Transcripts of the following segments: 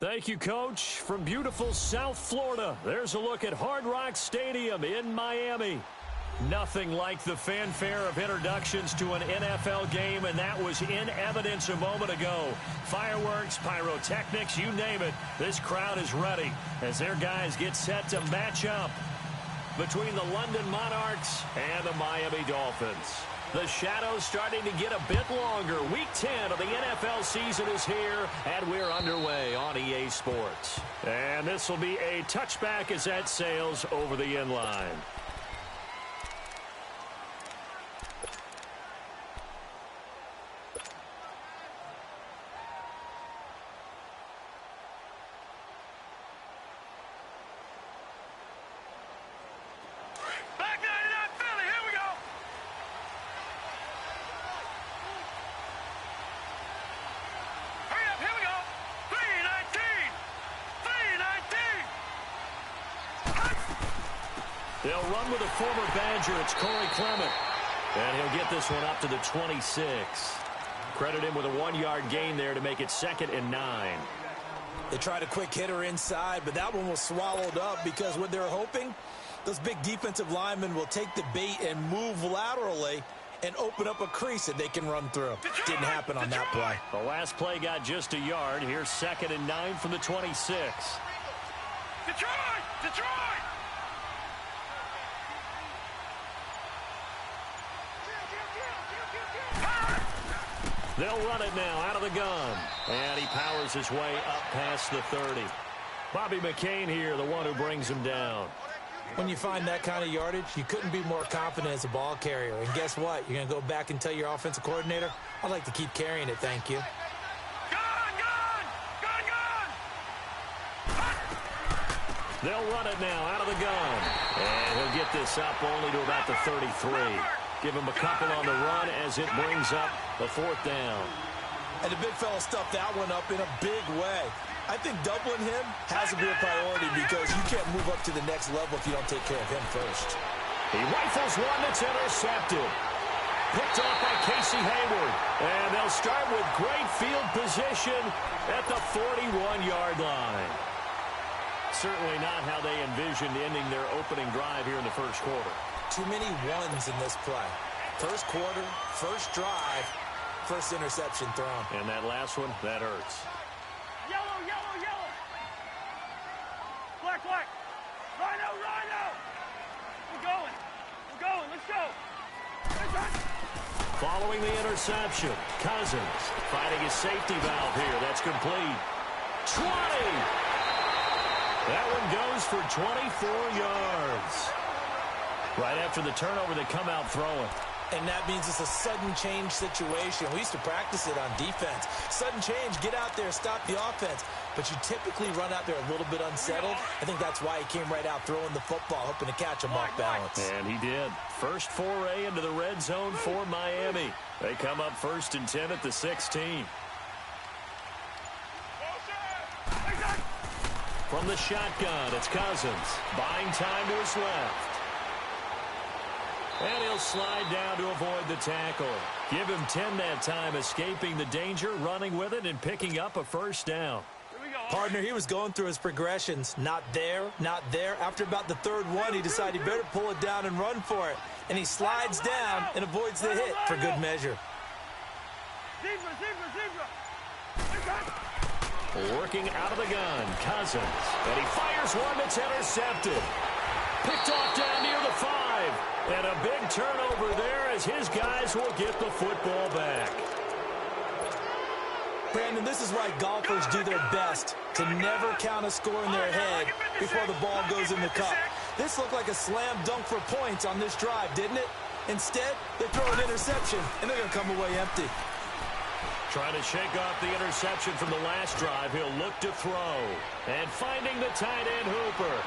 Thank you, Coach. From beautiful South Florida, there's a look at Hard Rock Stadium in Miami. Nothing like the fanfare of introductions to an NFL game, and that was in evidence a moment ago. Fireworks, pyrotechnics, you name it. This crowd is ready as their guys get set to match up between the London Monarchs and the Miami Dolphins. The shadows starting to get a bit longer. Week 10 of the NFL season is here, and we're underway on EA Sports. And this will be a touchback as that sails over the end line. They'll run with a former Badger. It's Corey Clement. And he'll get this one up to the 26. Credit him with a 1-yard gain there to make it 2nd and 9. They tried a quick hitter inside, but that one was swallowed up because what they're hoping, those big defensive linemen will take the bait and move laterally and open up a crease that they can run through. Didn't happen on that play. The last play got just a yard. Here's 2nd and 9 from the 26. Detroit! Detroit! They'll run it now out of the gun. And he powers his way up past the 30. Bobby McCain here, the one who brings him down. When you find that kind of yardage, you couldn't be more confident as a ball carrier. And guess what? You're going to go back and tell your offensive coordinator, I'd like to keep carrying it, thank you. They'll run it now out of the gun. And he'll get this up only to about the 33. Give him a couple on the run as it brings up the 4th down. And the big fella stuffed that one up in a big way. I think doubling him has to be a priority because you can't move up to the next level if you don't take care of him first. He rifles one that's intercepted. Picked off by Casey Hayward. And they'll start with great field position at the 41-yard line. Certainly not how they envisioned ending their opening drive here in the first quarter. Too many ones in this play. First quarter, first drive, first interception thrown. And that last one, that hurts. Yellow, yellow, yellow. Black, black. Rhino, rhino. We're going. We're going. Let's go. Following the interception, Cousins finding his safety valve here. That's complete. 20. That one goes for 24 yards. Right after the turnover, they come out throwing. And that means it's a sudden change situation. We used to practice it on defense. Sudden change, get out there, stop the offense. But you typically run out there a little bit unsettled. I think that's why he came right out throwing the football, hoping to catch him off balance. And he did. First foray into the red zone for Miami. They come up 1st and 10 at the 16. From the shotgun, it's Cousins. Buying time to his left. And he'll slide down to avoid the tackle. Give him 10 that time, escaping the danger, running with it, and picking up a first down. Partner, he was going through his progressions. Not there, not there. After about the 3rd one, he decided he better pull it down and run for it. And he slides down and avoids the hit for good measure. Zebra, zebra, zebra. Working out of the gun, Cousins. And he fires one that's intercepted. Picked off down near the 5. And a big turnover there as his guys will get the football back. Brandon, this is why golfers do their best to never count a score in their head before the ball goes in the cup. This looked like a slam dunk for points on this drive, didn't it? Instead, they throw an interception, and they're going to come away empty. Trying to shake off the interception from the last drive. He'll look to throw. And finding the tight end Hooper.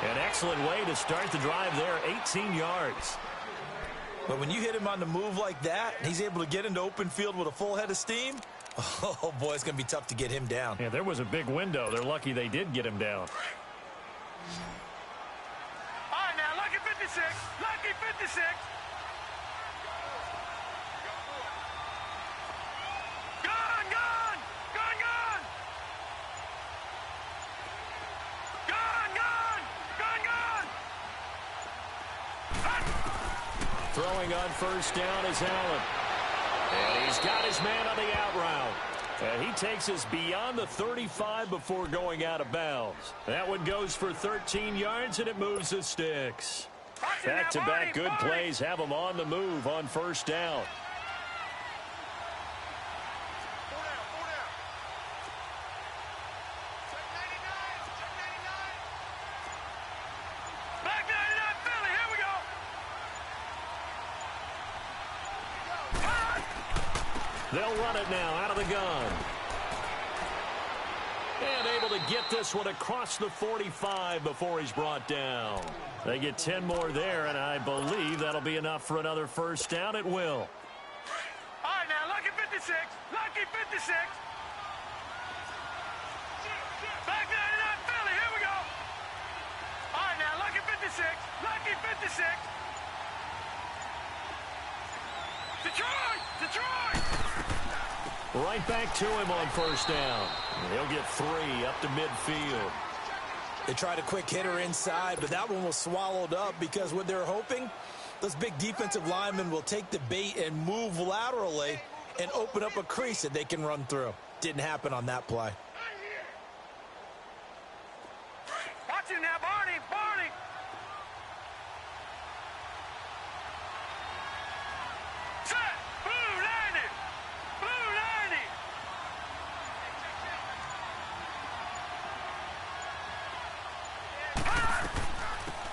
An excellent way to start the drive there, 18 yards. But when you hit him on the move like that, he's able to get into open field with a full head of steam, oh, boy, it's going to be tough to get him down. Yeah, there was a big window. They're lucky they did get him down. All right, now, lucky 56. Lucky 56. Gun, gun. Gun, gun. Throwing on first down is Allen. And he's got his man on the out route. And he takes us beyond the 35 before going out of bounds. That one goes for 13 yards, and it moves the sticks. Back-to-back good plays have them on the move on first down. They'll run it now out of the gun. And able to get this one across the 45 before he's brought down. They get 10 more there, and I believe that'll be enough for another first down. It will. All right, now, lucky 56. Lucky 56. Back 99, Philly. Here we go. All right, now, lucky 56. Lucky 56. Detroit! Detroit! Right back to him on first down. He'll get 3 up to midfield. They tried a quick hitter inside, but that one was swallowed up because what they're hoping, those big defensive linemen will take the bait and move laterally and open up a crease that they can run through. Didn't happen on that play. Watch him now, Barney! Barney! Set! Blue 90! Blue 90!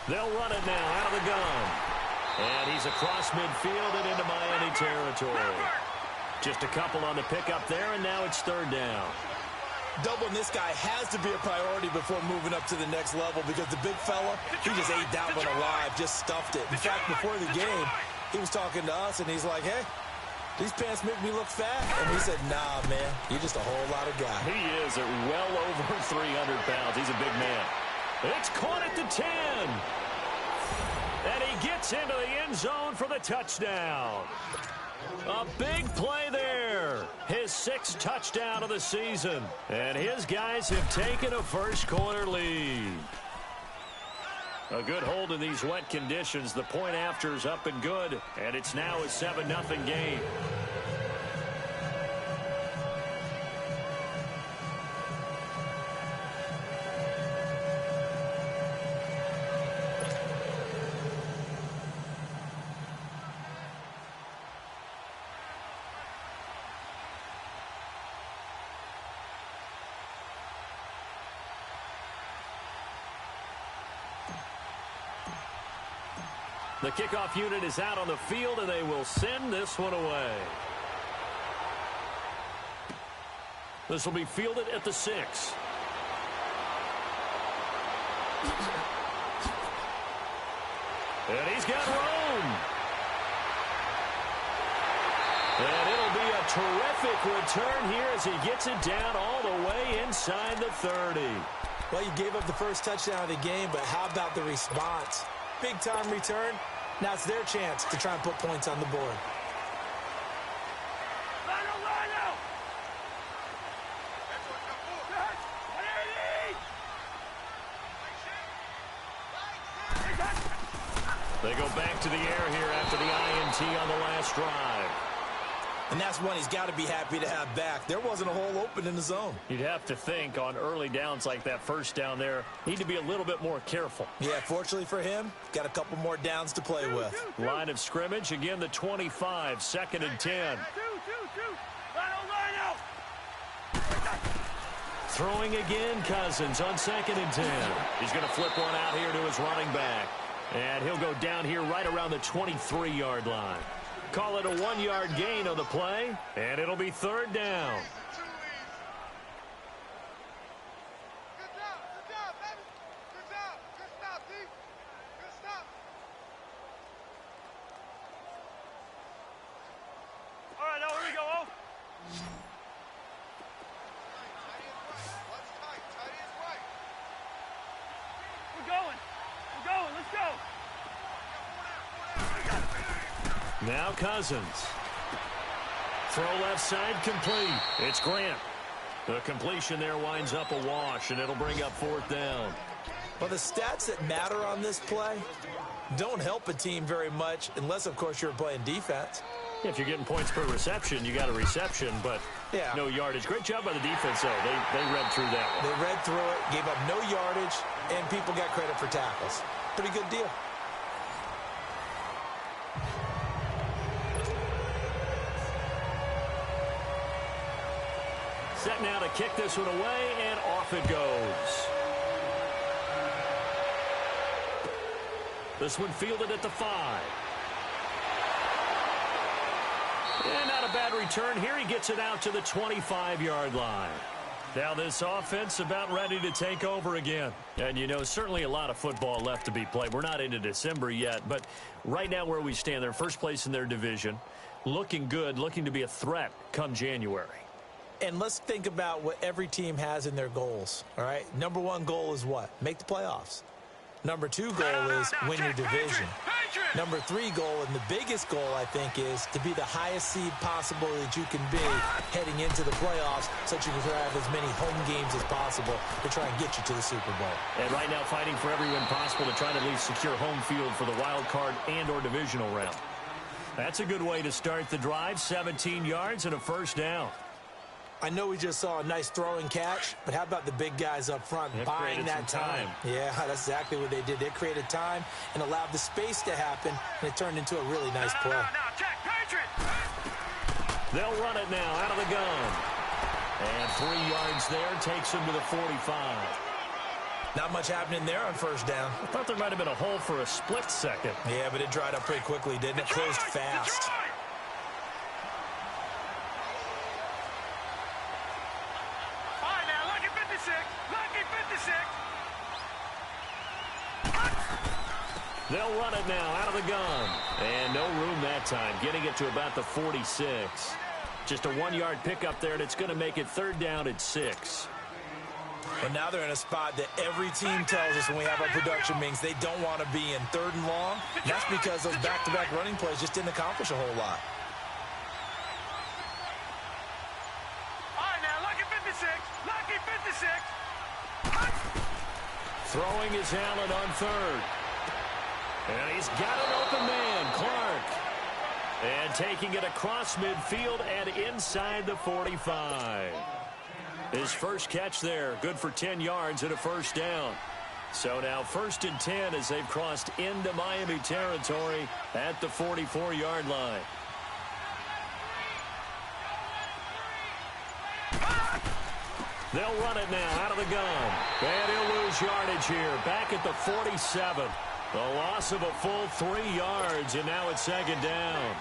They'll run it now out of the gun. And he's across midfield and into Miami territory. Just a couple on the pickup there, and now it's third down. Doubling this guy has to be a priority before moving up to the next level because the big fella, he just ate that one alive, just stuffed it. In fact, before the game, he was talking to us, and he's like, hey, these pants make me look fat. And we said, nah, man, you're just a whole lot of guy. He is at well over 300 pounds. He's a big man. It's caught at the 10. And he gets into the end zone for the touchdown. A big play there. His 6th touchdown of the season. And his guys have taken a first-quarter lead. A good hold in these wet conditions. The point after is up and good. And it's now a 7-0 game. The kickoff unit is out on the field, and they will send this one away. This will be fielded at the 6. And he's got room. And it'll be a terrific return here as he gets it down all the way inside the 30. Well, you gave up the first touchdown of the game, but how about the response? Big-time return. Now it's their chance to try and put points on the board. Lino! They go back to the air here after the INT on the last drive. And that's one he's got to be happy to have back. There wasn't a hole open in the zone. You'd have to think on early downs like that first down there, need to be a little bit more careful. Yeah, fortunately for him, got a couple more downs to play with. Line of scrimmage, again the 25, 2nd and 10. Throwing again, Cousins on 2nd and 10. He's going to flip one out here to his running back. And he'll go down here right around the 23-yard line. Call it a 1-yard gain on the play, and it'll be third down. All right, now here we go. We're going. Let's go. Now Cousins. Throw left side complete. It's Grant. The completion there winds up a wash, and it'll bring up 4th down. Well, the stats that matter on this play don't help a team very much unless, of course, you're playing defense. If you're getting points per reception, you got a reception, but no yardage. Great job by the defense, though. They read through that one. They read through it, gave up no yardage, and people got credit for tackles. Pretty good deal. Set now to kick this one away, and off it goes. This one fielded at the 5. And not a bad return here. He gets it out to the 25-yard line. Now this offense about ready to take over again. And, you know, certainly a lot of football left to be played. We're not into December yet, but right now where we stand, they're first place in their division. Looking good, looking to be a threat come January. And let's think about what every team has in their goals, all right? Number one goal is what? Make the playoffs. Number two goal is win your division. Number three goal, and the biggest goal, I think, is to be the highest seed possible that you can be heading into the playoffs so that you can have as many home games as possible to try and get you to the Super Bowl. And right now fighting for every win possible to try to at least secure home field for the wild card and or divisional round. That's a good way to start the drive. 17 yards and a first down. I know we just saw a nice throwing catch, but how about the big guys up front buying that time? Yeah, that's exactly what they did. They created time and allowed the space to happen, and it turned into a really nice play. They'll run it now out of the gun. And 3 yards there takes him to the 45. Not much happening there on first down. I thought there might have been a hole for a split second. Yeah, but it dried up pretty quickly, didn't it? Closed fast. They'll run it now out of the gun. And no room that time, getting it to about the 46. Just a 1-yard pickup there, and it's going to make it third down at 6. But now they're in a spot that every team tells us when we have our production meetings they don't want to be in, third and long. And that's because those back-to-back running plays just didn't accomplish a whole lot. All right, now, lucky 56. Lucky 56. Throwing is Allen on third. And he's got an open man, Clark. And taking it across midfield and inside the 45. His first catch there, good for 10 yards and a first down. So now 1st and 10 as they've crossed into Miami territory at the 44-yard line. They'll run it now out of the gun. And he'll lose yardage here, back at the 47. The loss of a full 3 yards, and now it's second down.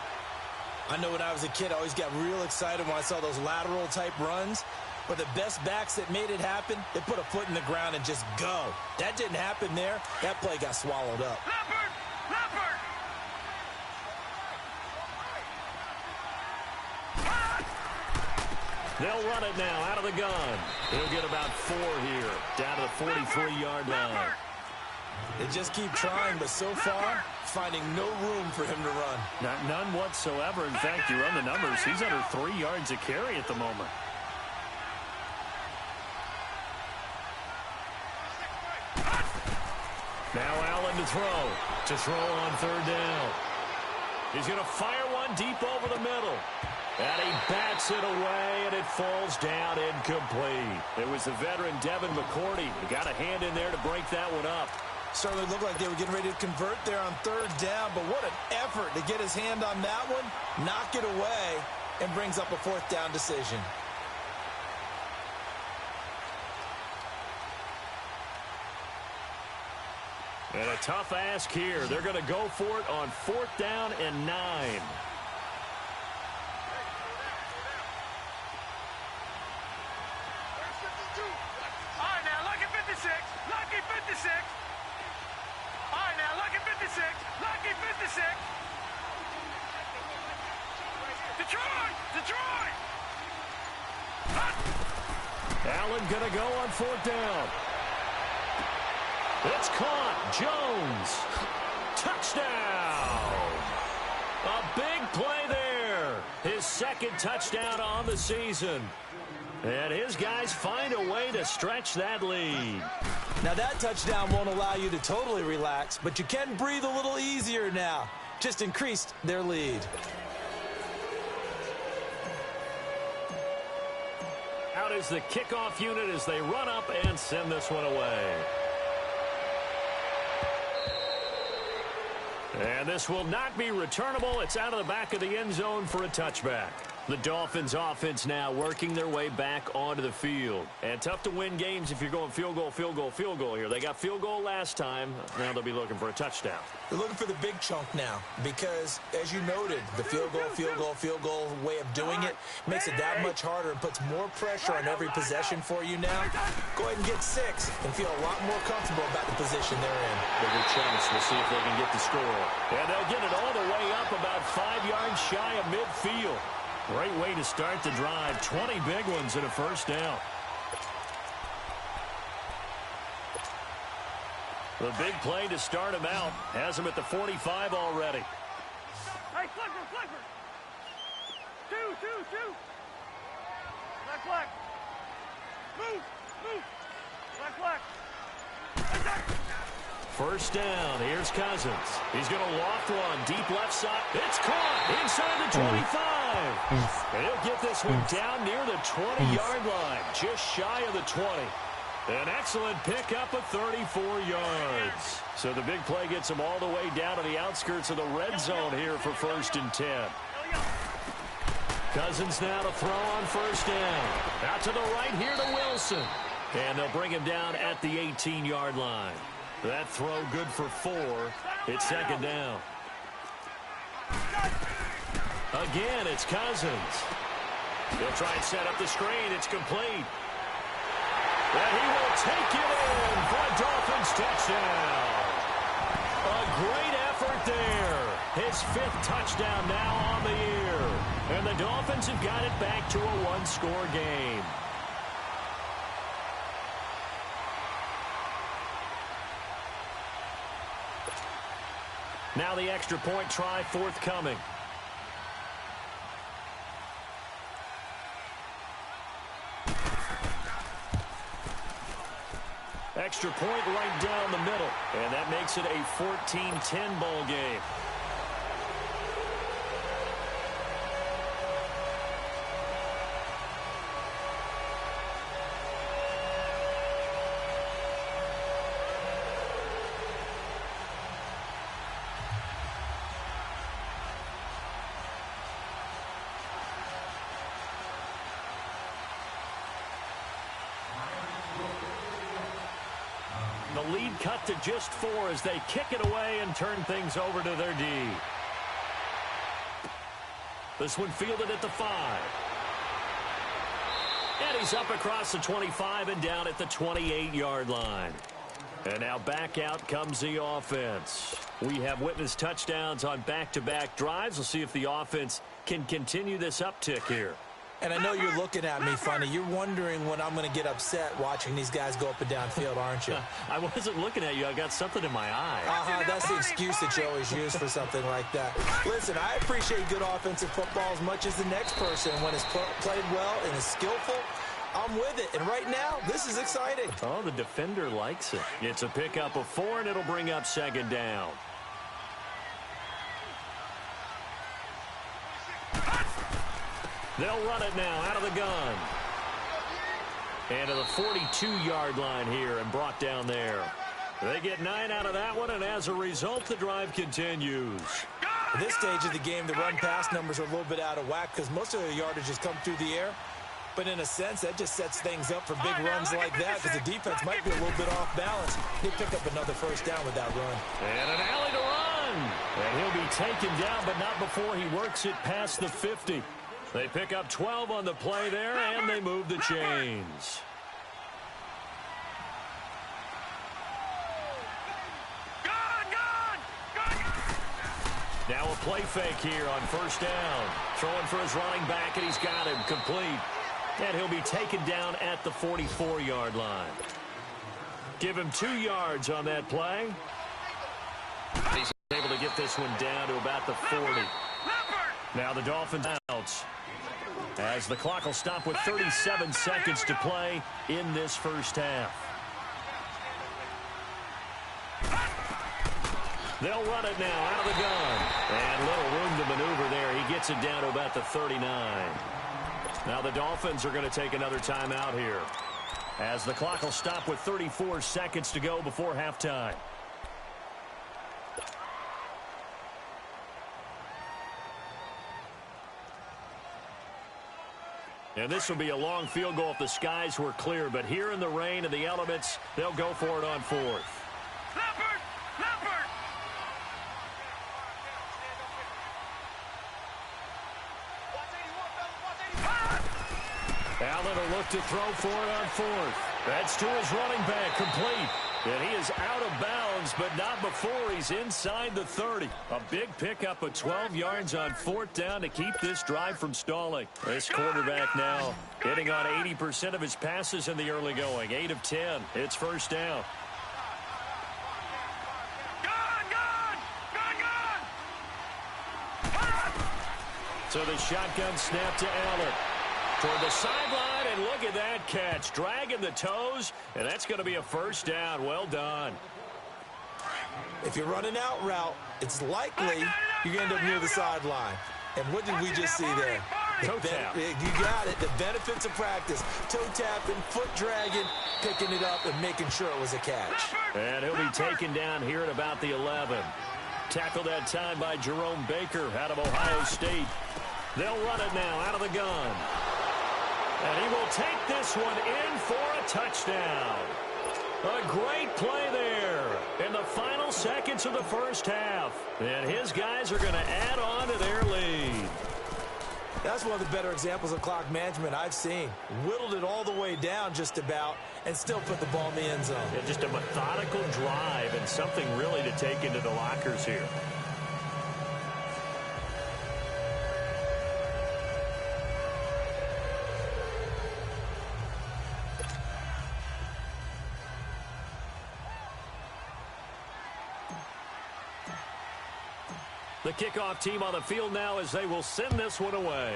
I know when I was a kid, I always got real excited when I saw those lateral-type runs. But the best backs that made it happen, they put a foot in the ground and just go. That didn't happen there. That play got swallowed up. Leopard! Leopard! They'll run it now out of the gun. He'll get about 4 here, down to the 43-yard line. They just keep trying, but so far, finding no room for him to run. None whatsoever. In fact, you run the numbers, he's under 3 yards a carry at the moment. Now Allen to throw on third down. He's going to fire one deep over the middle. And he bats it away, and it falls down incomplete. It was the veteran Devin McCourty who got a hand in there to break that one up. Certainly looked like they were getting ready to convert there on third down, but what an effort to get his hand on that one, knock it away, and brings up a 4th down decision. And a tough ask here. They're going to go for it on 4th down and 9. All right, now, lucky 56. Lucky 56. All right, now, lucky 56. Lucky 56. Detroit! Detroit! Allen going to go on 4th down. It's caught. Jones. Touchdown. A big play there. His 2nd touchdown on the season. And his guys find a way to stretch that lead. Now that touchdown won't allow you to totally relax, but you can breathe a little easier now. Just increased their lead. Out is the kickoff unit as they run up and send this one away. And this will not be returnable. It's out of the back of the end zone for a touchback. The Dolphins offense now working their way back onto the field. And tough to win games if you're going field goal, field goal, field goal here. They got field goal last time. Now they'll be looking for a touchdown. They're looking for the big chunk now because, as you noted, the field goal way of doing it makes it that much harder and puts more pressure on every possession for you now. Go ahead and get 6 and feel a lot more comfortable about the position they're in. Bigger chance. We'll see if they can get the score. And they'll get it all the way up about 5 yards shy of midfield. Great way to start the drive. 20 big ones and a first down. The big play to start him out. Has him at the 45 already. Hey, flipper. 2. Black. Move. Black. First down. Here's Cousins. He's going to loft one. Deep left side. It's caught inside the 25. And he'll get this one down near the 20-yard line. Just shy of the 20. An excellent pickup of 34 yards. So the big play gets him all the way down to the outskirts of the red zone here for 1st and 10. Cousins now to throw on first down. Out to the right here to Wilson. And they'll bring him down at the 18-yard line. That throw good for 4. It's 2nd down. Again, it's Cousins. He'll try and set up the screen. It's complete. And he will take it in for a Dolphins touchdown. A great effort there. His 5th touchdown now on the year. And the Dolphins have got it back to a 1-score game. Now the extra point try forthcoming. Extra point right down the middle. And that makes it a 14-10 ball game. The lead cut to just 4 as they kick it away and turn things over to their D. This one fielded at the 5. And he's up across the 25 and down at the 28-yard line. And now back out comes the offense. We have witnessed touchdowns on back-to-back drives. We'll see if the offense can continue this uptick here. And I know you're looking at me funny. You're wondering when I'm going to get upset watching these guys go up and down field, aren't you? I wasn't looking at you. I got something in my eye. That's the excuse that you always use for something like that. Listen, I appreciate good offensive football as much as the next person. When it's played well and is skillful, I'm with it. And right now, this is exciting. Oh, the defender likes it. It's a pickup of 4, and it'll bring up 2nd down. They'll run it now out of the gun. And to the 42-yard line here and brought down there. They get 9 out of that one, and as a result, the drive continues. At this stage of the game, the run-pass numbers are a little bit out of whack because most of the yardage has come through the air. But in a sense, that just sets things up for big runs like that because the defense might be a little bit off balance. He'll pick up another first down with that run. And an alley to run. And he'll be taken down, but not before he works it past the 50. They pick up 12 on the play there, and they move the chains. Now a play fake here on first down. Throwing for his running back, and he's got him complete. And he'll be taken down at the 44-yard line. Give him 2 yards on that play. He's able to get this one down to about the 40. Now the Dolphins out. As the clock will stop with 37 seconds to play in this first half. They'll run it now out of the gun. And little room to maneuver there. He gets it down to about the 39. Now the Dolphins are going to take another timeout here, as the clock will stop with 34 seconds to go before halftime. And this will be a long field goal if the skies were clear. But here in the rain and the elements, they'll go for it on fourth. Leopard! Leopard! Allen will look to throw for it on fourth. That's to his running back, complete. And he is out of bounds, but not before he's inside the 30. A big pickup of 12 yards on fourth down to keep this drive from stalling. This quarterback now hitting on 80% of his passes in the early going. 8 of 10. It's first down. So the shotgun snap to Allen. Toward the sideline, and look at that catch. Dragging the toes, and that's going to be a first down. Well done. If you're running out route, it's likely you're going to end up near the sideline. And what did we just see there? Toe tap. You got it. The benefits of practice. Toe tapping, foot dragging, picking it up, and making sure it was a catch. And he'll be taken down here at about the 11. Tackled that time by Jerome Baker out of Ohio State. They'll run it now out of the gun. And he will take this one in for a touchdown. A great play there in the final seconds of the first half. And his guys are going to add on to their lead. That's one of the better examples of clock management I've seen. Whittled it all the way down just about and still put the ball in the end zone. Yeah, just a methodical drive and something really to take into the lockers here. The kickoff team on the field now as they will send this one away.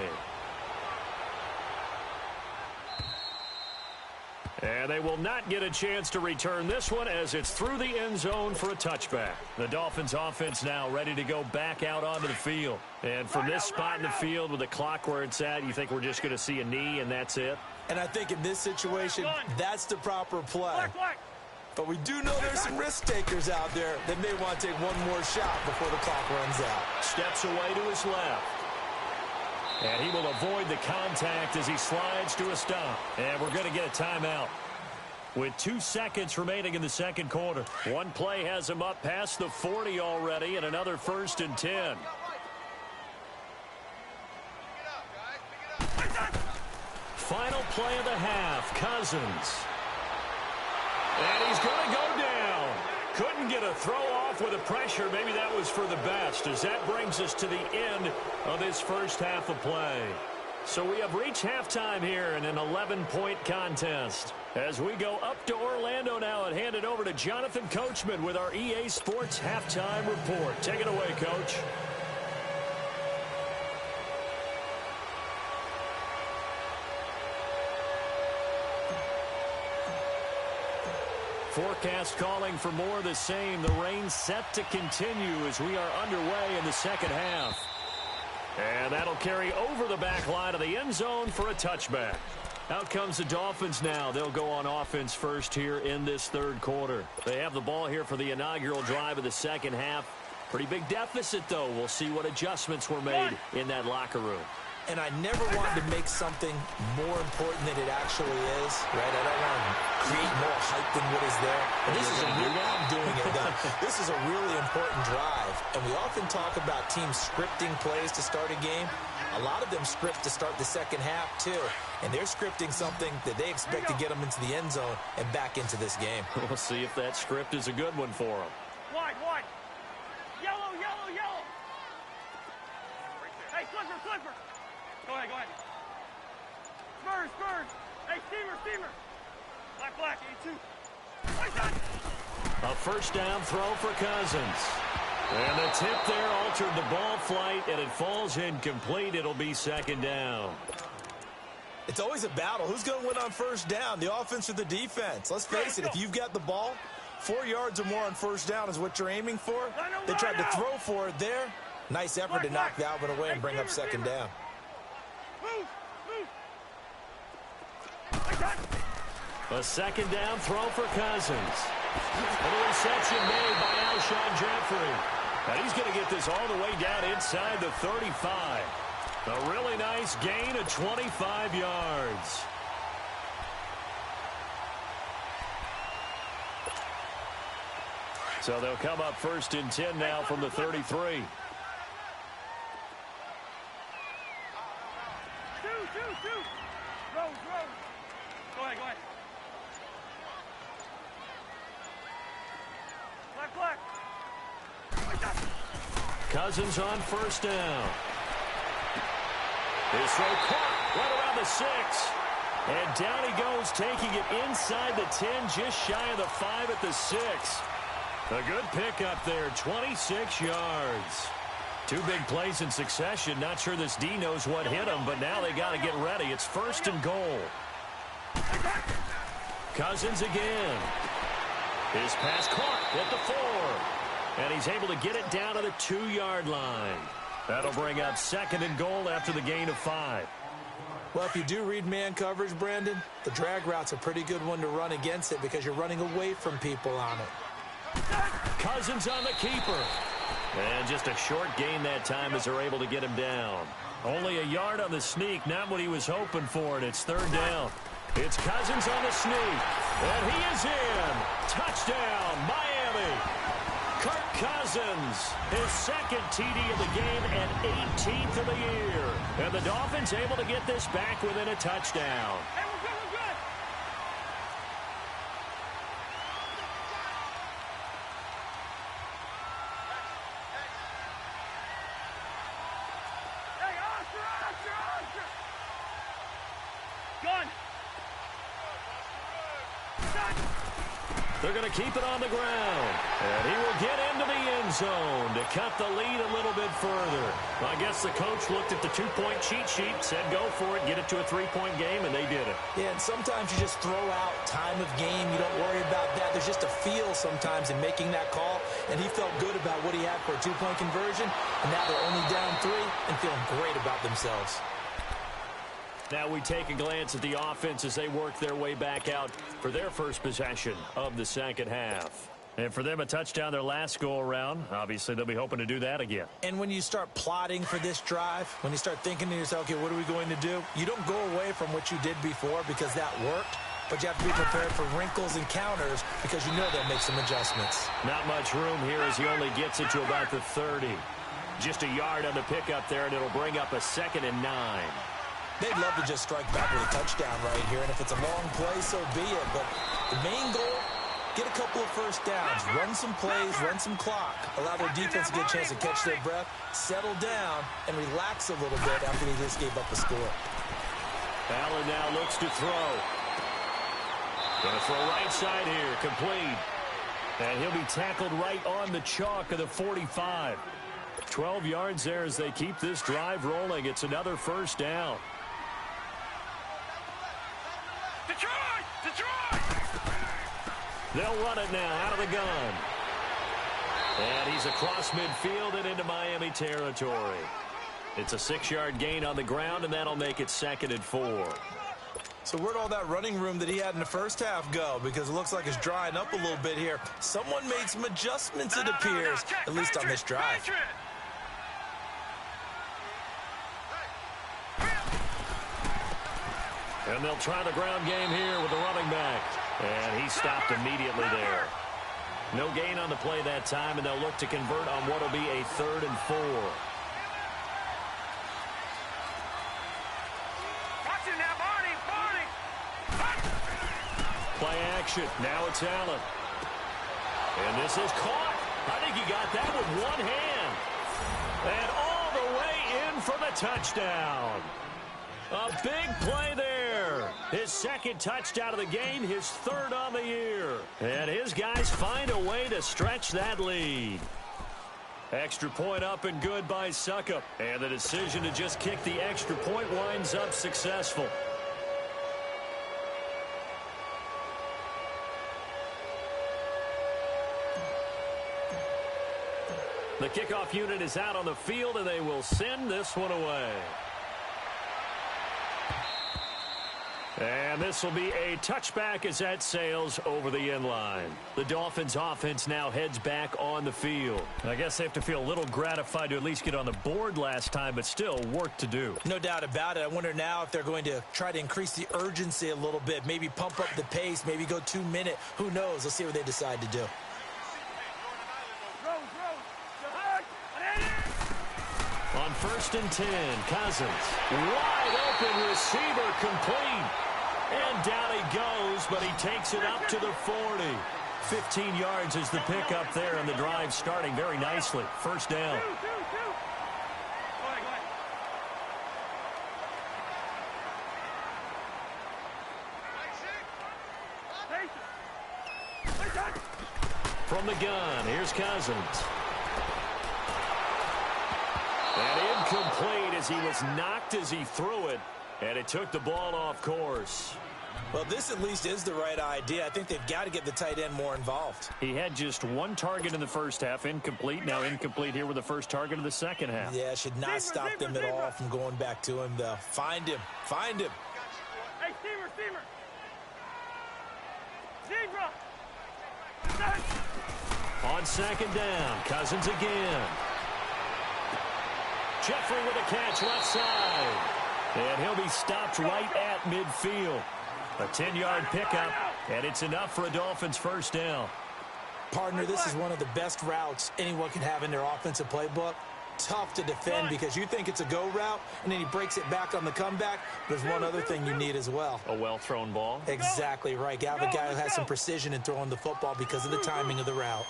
And they will not get a chance to return this one as it's through the end zone for a touchback. The Dolphins offense now ready to go back out onto the field. And from this spot in the field with the clock where it's at, you think we're just going to see a knee and that's it? And I think in this situation, that's the proper play. But we do know there's some risk takers out there that may want to take one more shot before the clock runs out. Steps away to his left. And he will avoid the contact as he slides to a stop. And we're going to get a timeout with 2 seconds remaining in the second quarter. One play has him up past the 40 already, and another 1st and 10. Final play of the half, Cousins. And he's going to go down. Couldn't get a throw off with the pressure. Maybe that was for the best, as that brings us to the end of this first half of play. So we have reached halftime here in an 11-point contest. As we go up to Orlando now and hand it over to Jonathan Coachman with our EA Sports Halftime Report. Take it away, Coach. Forecast calling for more of the same. The rain set to continue as we are underway in the second half. And that'll carry over the back line of the end zone for a touchback. Out comes the Dolphins now. They'll go on offense first here in this third quarter. They have the ball here for the inaugural drive of the second half. Pretty big deficit, though. We'll see what adjustments were made in that locker room. And I never wanted to make something more important than it actually is, right? I don't want to create more hype than what is there. But this is a real, I'm doing it. This is a really important drive. And we often talk about teams scripting plays to start a game. A lot of them script to start the second half, too. And they're scripting something that they expect to get them into the end zone and back into this game. We'll see if that script is a good one for them. Wide, wide. Yellow, yellow, yellow. Hey, Clipper, Clipper. Go ahead, go ahead. Spurs, Spurs. Hey, Steamer, Steamer. Black, black, 82. A first down throw for Cousins. And the tip there altered the ball flight, and it falls incomplete. It'll be second down. It's always a battle. Who's going to win on first down, the offense or the defense? Let's face it, if you've got the ball, 4 yards or more on first down is what you're aiming for. They tried to throw for it there. Nice effort to knock that one away and bring up second down. A second down throw for Cousins. And a reception made by Alshon Jeffrey. And he's going to get this all the way down inside the 35. A really nice gain of 25 yards. So they'll come up first and 10 now from the 33. Go ahead. Cousins on first down. His throw caught right around the 6. And down he goes, taking it inside the 10, just shy of the 5 at the 6. A good pickup there, 26 yards. 2 big plays in succession. Not sure this D knows what hit him, but now they got to get ready. It's first and goal. Cousins again. His pass caught at the 4. And he's able to get it down to the 2-yard line. That'll bring up second and goal after the gain of 5. Well, if you do read man coverage, Brandon, the drag route's a pretty good one to run against it because you're running away from people on it. Cousins on the keeper. And just a short gain that time as they're able to get him down. Only a yard on the sneak, not what he was hoping for, and it's third down. It's Cousins on the sneak, and he is in. Touchdown, Miami. Kirk Cousins, his second TD of the game and 18th of the year. And the Dolphins able to get this back within a touchdown. Hey, we're good. Hey, Oscar. Gun. They're going to keep it on the ground. And he will get into the end zone to cut the lead a little bit further. I guess the coach looked at the 2-point cheat sheet, said go for it, get it to a 3-point game, and they did it. Yeah, and sometimes you just throw out time of game. You don't worry about that. There's just a feel sometimes in making that call, and he felt good about what he had for a 2-point conversion, and now they're only down 3 and feeling great about themselves. Now we take a glance at the offense as they work their way back out for their first possession of the second half. And for them, a touchdown their last go-around. Obviously, they'll be hoping to do that again. And when you start plotting for this drive, when you start thinking to yourself, okay, what are we going to do? You don't go away from what you did before because that worked, but you have to be prepared for wrinkles and counters because you know they'll make some adjustments. Not much room here as he only gets it to about the 30. Just a yard on the pickup there, and it'll bring up a 2nd and 9. They'd love to just strike back with a touchdown right here, and if it's a long play, so be it. But the main goal, get a couple of first downs, run some plays, run some clock, allow their defense to get a chance to catch their breath, settle down, and relax a little bit after they just gave up a score. Allen now looks to throw. Going to throw right side here, complete. And he'll be tackled right on the chalk of the 45. 12 yards there as they keep this drive rolling. It's another first down. Detroit! They'll run it now out of the gun. And he's across midfield and into Miami territory. It's a 6-yard gain on the ground, and that'll make it 2nd and 4. So where'd all that running room that he had in the first half go? Because it looks like it's drying up a little bit here. Someone made some adjustments, it appears, at least on this drive. And they'll try the ground game here with the running back. And he stopped immediately there. No gain on the play that time, and they'll look to convert on what will be a 3rd and 4. Watch it now, Barney! Play action. Now it's Allen. And this is caught. I think he got that with one hand. And all the way in for the touchdown. A big play there. His 2nd touchdown of the game, his 3rd on the year. And his guys find a way to stretch that lead. Extra point up and good by Suckup. And the decision to just kick the extra point winds up successful. The kickoff unit is out on the field, and they will send this one away. And this will be a touchback as that sails over the end line. The Dolphins offense now heads back on the field. I guess they have to feel a little gratified to at least get on the board last time, but still work to do. No doubt about it. I wonder now if they're going to try to increase the urgency a little bit, maybe pump up the pace, maybe go 2 minute. Who knows? Let's see what they decide to do. On 1st and 10, Cousins. Wide open receiver complete. And down he goes, but he takes it up to the 40. 15 yards is the pickup there, and the drive starting very nicely. First down. From the gun, here's Cousins. And incomplete as he was knocked as he threw it, and it took the ball off course. Well, this at least is the right idea. I think they've got to get the tight end more involved. He had just 1 target in the first half, incomplete. Now incomplete here with the first target of the second half. Yeah, should not stop them at all from going back to him, though. Find him. Find him. Hey, Steamer. Zebra. On 2nd down, Cousins again. Jeffrey with a catch left side. And he'll be stopped right at midfield. A 10-yard pickup, and it's enough for a Dolphins first down. Partner, this is one of the best routes anyone can have in their offensive playbook. Tough to defend because you think it's a go route, and then he breaks it back on the comeback. There's one other thing you need as well. A well-thrown ball. Exactly right. You have a guy who has some precision in throwing the football because of the timing of the route.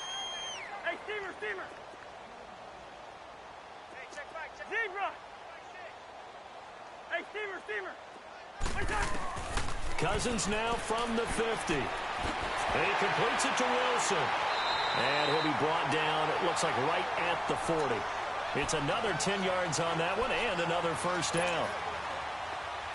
Hey, Steamer. Zebra. Hey, Steamer. Cousins now from the 50. And he completes it to Wilson. And he'll be brought down, it looks like right at the 40. It's another 10 yards on that one and another first down.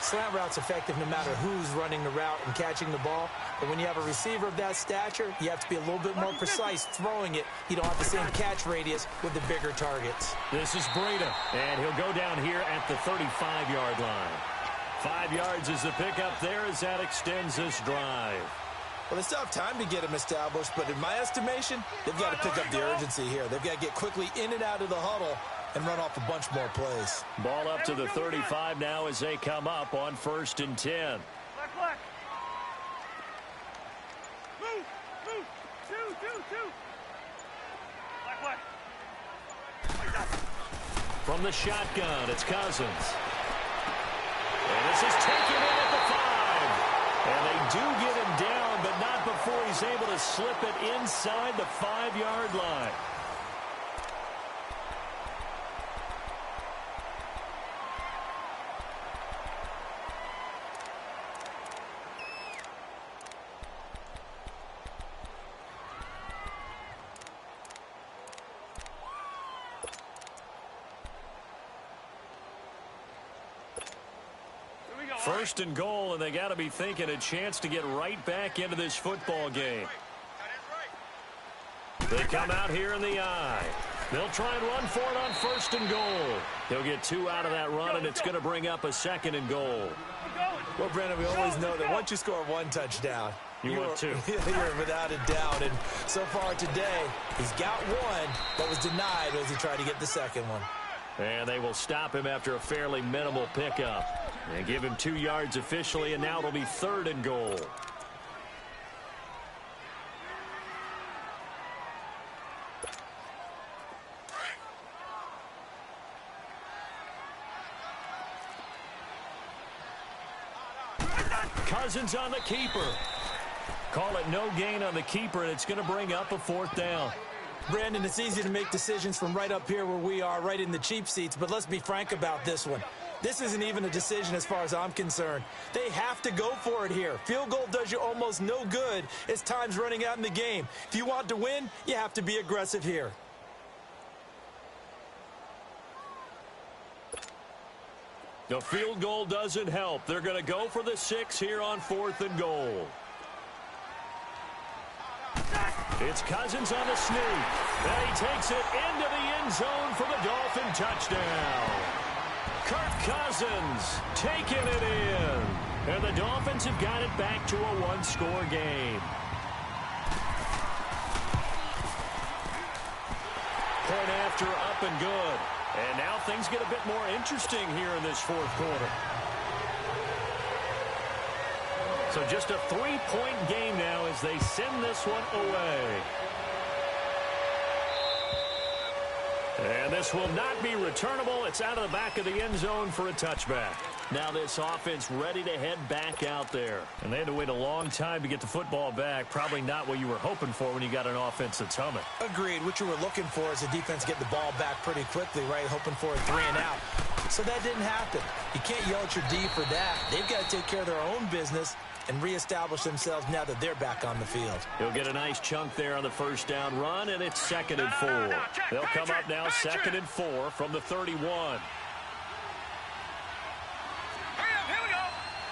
Slant route's effective no matter who's running the route and catching the ball. But when you have a receiver of that stature, you have to be a little bit more precise throwing it. You don't have the same catch radius with the bigger targets. This is Breida, and he'll go down here at the 35-yard line. 5 yards is the pickup there as that extends this drive. Well, they still have time to get him established, but in my estimation, they've got to pick up the urgency here. They've got to get quickly in and out of the huddle and run off a bunch more plays. Ball up to the 35 now as they come up on 1st and 10. Black. Move. Two. Black. From the shotgun, it's Cousins. And this is taken in at the 5. And they do get him down, but not before he's able to slip it inside the 5-yard line. First and goal, and they got to be thinking a chance to get right back into this football game. They come out here in the eye. They'll try and run for it on 1st and goal. He'll get 2 out of that run, and it's going to bring up a 2nd and goal. Well, Brandon, we always know that once you score 1 touchdown, you want 2. You're without a doubt. And so far today, he's got 1 that was denied as he tried to get the second one. And they will stop him after a fairly minimal pickup. And give him 2 yards officially, and now it'll be 3rd and goal. Cousins on the keeper. Call it no gain on the keeper, and it's going to bring up a 4th down. Brandon, it's easy to make decisions from right up here where we are, right in the cheap seats, but let's be frank about this one. This isn't even a decision as far as I'm concerned. They have to go for it here. Field goal does you almost no good as time's running out in the game. If you want to win, you have to be aggressive here. The field goal doesn't help. They're going to go for the 6 here on 4th and goal. It's Cousins on the sneak. And he takes it into the end zone for the Dolphin touchdown. Kirk Cousins taking it in. And the Dolphins have got it back to a one-score game. Point after, up and good. And now things get a bit more interesting here in this fourth quarter. So just a three-point game now as they send this one away. And this will not be returnable. It's out of the back of the end zone for a touchback. Now this offense ready to head back out there. And they had to wait a long time to get the football back. Probably not what you were hoping for when you got an offense that's humming. Agreed. What you were looking for is the defense get the ball back pretty quickly, right? Hoping for a 3 and out. So that didn't happen. You can't yell at your D for that. They've got to take care of their own business and reestablish themselves now that they're back on the field. He'll get a nice chunk there on the first down run, and it's 2nd and 4. They'll come up now 2nd and 4 from the 31. Here we go.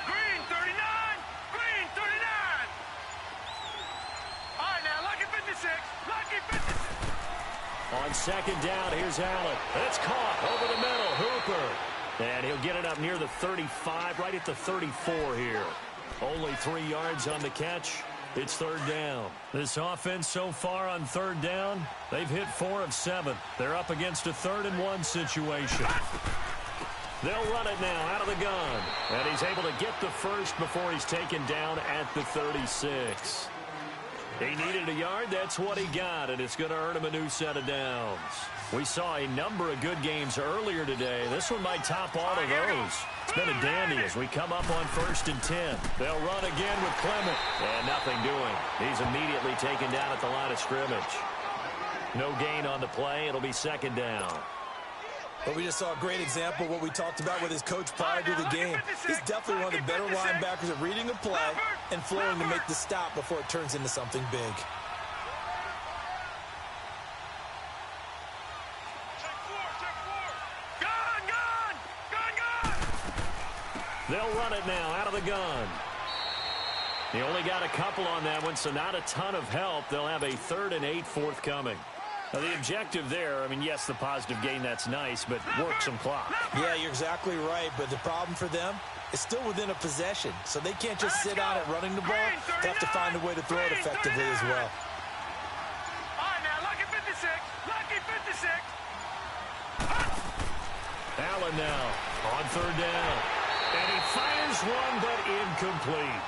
Green 39. Green 39. All right, now, lucky 56. Lucky 56. On 2nd down, here's Allen. It's caught over the middle. Hooper. And he'll get it up near the 35, right at the 34 here. Only 3 yards on the catch. It's 3rd down. This offense so far on 3rd down, they've hit 4 of 7. They're up against a 3rd and 1 situation. They'll run it now out of the gun. And he's able to get the first before he's taken down at the 36. He needed a yard. That's what he got, and it's going to earn him a new set of downs. We saw a number of good games earlier today. This one might top all of those. It's been a dandy as we come up on 1st and 10. They'll run again with Clement. And nothing doing. He's immediately taken down at the line of scrimmage. No gain on the play. It'll be 2nd down. But we just saw a great example of what we talked about with his coach prior to the game. He's definitely one of the better linebackers at reading a play and flowing to make the stop before it turns into something big. They'll run it now out of the gun. He only got a couple on that one, so not a ton of help. They'll have a 3rd and 8 forthcoming. Now, the objective there, I mean, yes, the positive gain, that's nice, but work some clock. Yeah, you're exactly right, but the problem for them is still within a possession, so they can't just sit on it running the ball. They have to find a way to throw it effectively as well. All right, now, lucky 56. Lucky 56. Allen now on 3rd down. And he fires one, but incomplete.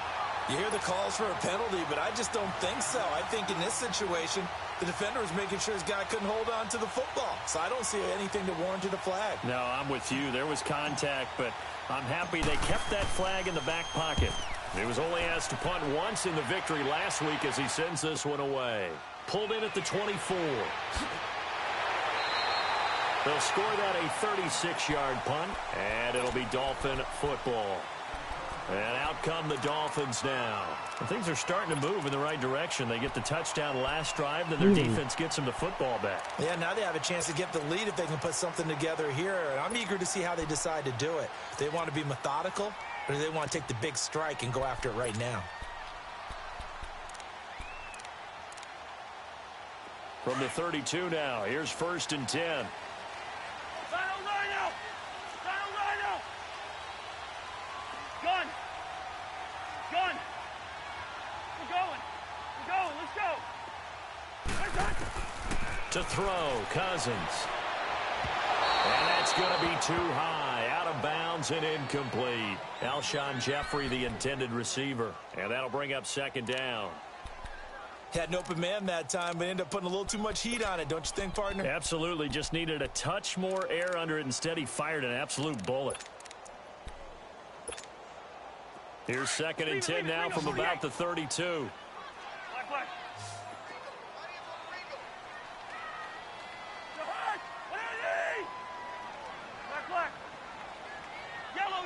You hear the calls for a penalty, but I just don't think so. I think in this situation, the defender was making sure his guy couldn't hold on to the football. So I don't see anything that warranted a flag. No, I'm with you. There was contact, but I'm happy they kept that flag in the back pocket. He was only asked to punt once in the victory last week as he sends this one away. Pulled in at the 24. They'll score that a 36-yard punt, and it'll be Dolphin football. And out come the Dolphins now. And things are starting to move in the right direction. They get the touchdown last drive, then their defense gets them the football back. Yeah, now they have a chance to get the lead if they can put something together here. And I'm eager to see how they decide to do it. They want to be methodical, or do they want to take the big strike and go after it right now? From the 32 now, here's 1st and 10. Gun! Gun! We're going! We're going! Let's go! To throw, Cousins. And that's going to be too high. Out of bounds and incomplete. Alshon Jeffrey, the intended receiver. And that'll bring up 2nd down. Had an open man that time, but ended up putting a little too much heat on it, don't you think, partner? Absolutely. Just needed a touch more air under it. Instead, he fired an absolute bullet. Here's 2nd and 10 now from about the 32. Black. Black. Yellow.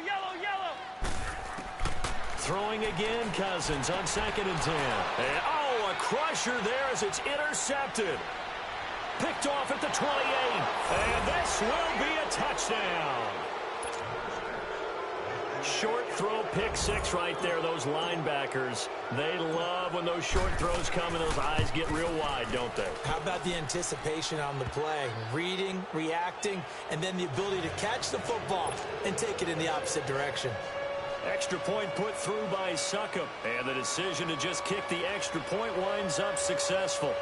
Throwing again, Cousins on 2nd and 10. And, a crusher there as it's intercepted. Picked off at the 28. And this will be a touchdown. Short throw pick six right there, those linebackers. They love when those short throws come and those eyes get real wide, don't they? How about the anticipation on the play? Reading, reacting, and then the ability to catch the football and take it in the opposite direction. Extra point put through by Succop. And the decision to just kick the extra point winds up successful.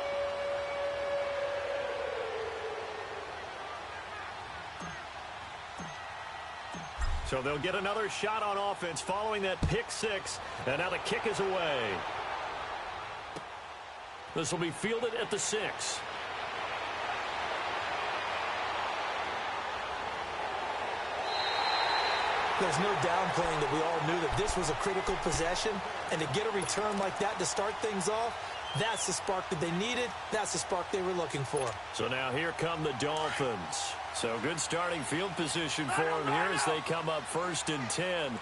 So they'll get another shot on offense following that pick six. And now the kick is away. This will be fielded at the 6. There's no downplaying that we all knew that this was a critical possession. And to get a return like that to start things off, that's the spark that they needed. That's the spark they were looking for. So now here come the Dolphins. So good starting field position for them here as they come up 1st and 10.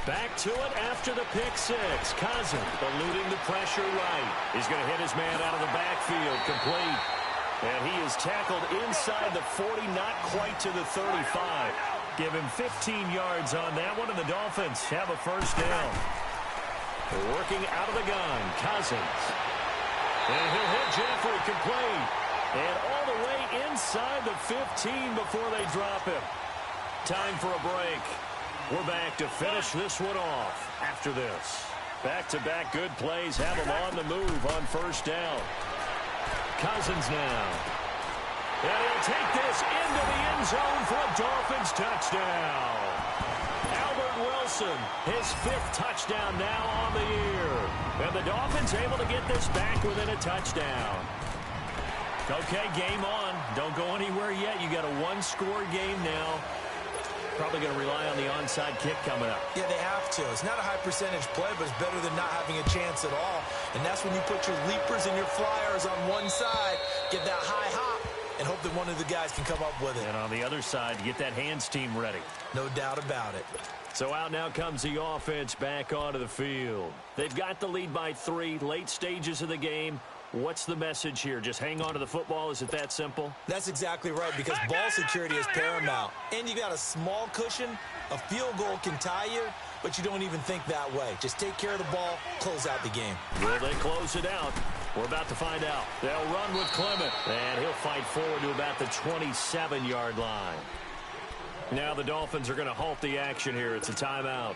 Back to it after the pick six. Cousins eluding the pressure right. He's going to hit his man out of the backfield. Complete. And he is tackled inside the 40, not quite to the 35. Give him 15 yards on that one, and the Dolphins have a first down. Working out of the gun, Cousins. And he'll hit Jeffrey, complete. And all the way inside the 15 before they drop him. Time for a break. We're back to finish this one off after this. Back-to-back good plays have them on the move on first down. Cousins now. And he'll take this into the end zone for a Dolphins touchdown. Albert Wilson, his 5th touchdown now on the year. And the Dolphins able to get this back within a touchdown. Okay, game on. Don't go anywhere yet. You got a one-score game now. Probably going to rely on the onside kick coming up. Yeah, they have to. It's not a high-percentage play, but it's better than not having a chance at all. And that's when you put your leapers and your flyers on one side, get that high hop, and hope that one of the guys can come up with it. And on the other side, get that hands team ready. No doubt about it. So out now comes the offense back onto the field. They've got the lead by 3, late stages of the game. What's the message here? Just hang on to the football? Is it that simple? That's exactly right, because ball security is paramount. And you got a small cushion. A field goal can tie you, but you don't even think that way. Just take care of the ball, close out the game. Will they close it out? We're about to find out. They'll run with Clement, and he'll fight forward to about the 27-yard line. Now the Dolphins are going to halt the action here. It's a timeout,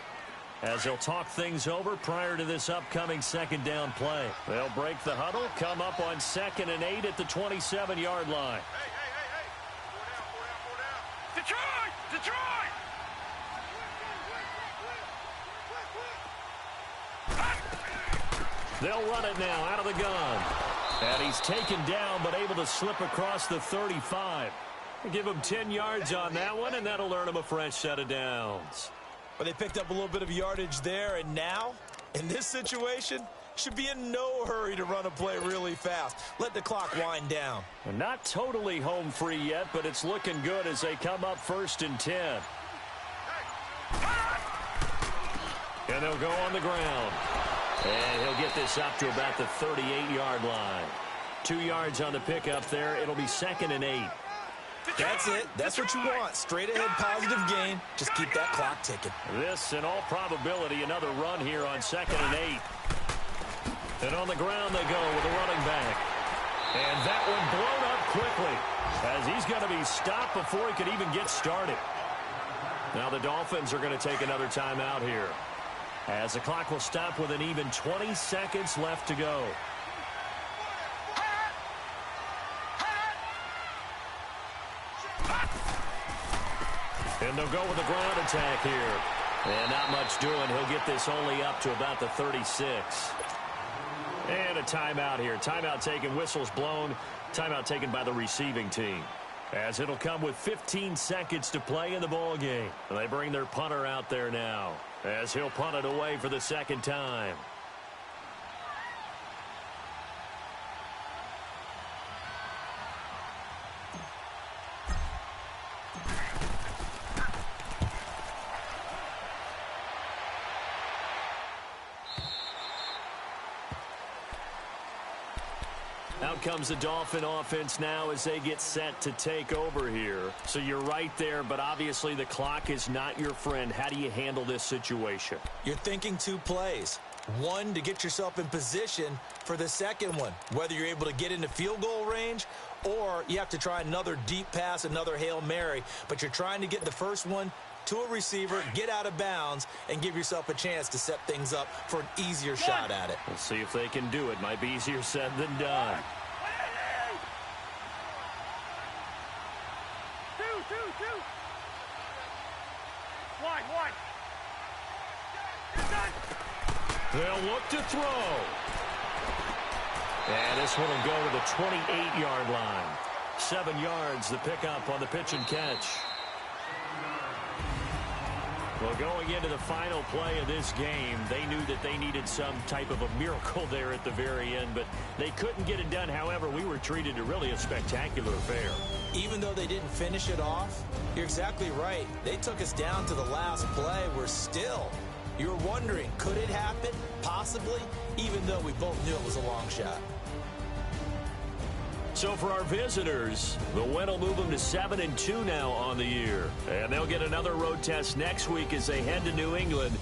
as they'll talk things over prior to this upcoming second down play. They'll break the huddle, come up on 2nd and 8 at the 27-yard line. Hey. Detroit! Detroit! They'll run it now out of the gun. And he's taken down, but able to slip across the 35. Give him 10 yards on that one, and that'll earn him a fresh set of downs. But they picked up a little bit of yardage there, and now, in this situation, should be in no hurry to run a play really fast. Let the clock wind down. Not totally home free yet, but it's looking good as they come up 1st and 10. And they'll go on the ground. And he'll get this up to about the 38-yard line. 2 yards on the pickup there. It'll be 2nd and 8. That's it. That's what you want. Straight ahead positive gain. Just keep that clock ticking. This, in all probability, another run here on 2nd and 8. And on the ground they go with a running back. And that one blown up quickly, as he's going to be stopped before he could even get started. Now the Dolphins are going to take another timeout here, as the clock will stop with an even 20 seconds left to go. And they'll go with a ground attack here. And not much doing. He'll get this only up to about the 36. And a timeout here. Timeout taken, whistles blown. Timeout taken by the receiving team, as it'll come with 15 seconds to play in the ball game. And they bring their punter out there now, as he'll punt it away for the second time. Out comes the Dolphin offense now as they get set to take over here. So you're right there, but obviously the clock is not your friend. How do you handle this situation? You're thinking 2 plays. One, to get yourself in position for the second one, whether you're able to get into field goal range or you have to try another deep pass, another Hail Mary. But you're trying to get the first one to a receiver, get out of bounds, and give yourself a chance to set things up for an easier shot at it. We'll see if they can do it. Might be easier said than done. Two. Wide. They'll look to throw. And this one will go to the 28-yard line. 7 yards, the pickup on the pitch and catch. Well, going into the final play of this game, they knew that they needed some type of a miracle there at the very end, but they couldn't get it done. However, we were treated to really a spectacular affair. Even though they didn't finish it off, you're exactly right. They took us down to the last play. We're still, you were wondering, could it happen? Possibly, even though we both knew it was a long shot. So for our visitors, the win will move them to 7-2 now on the year. And they'll get another road test next week as they head to New England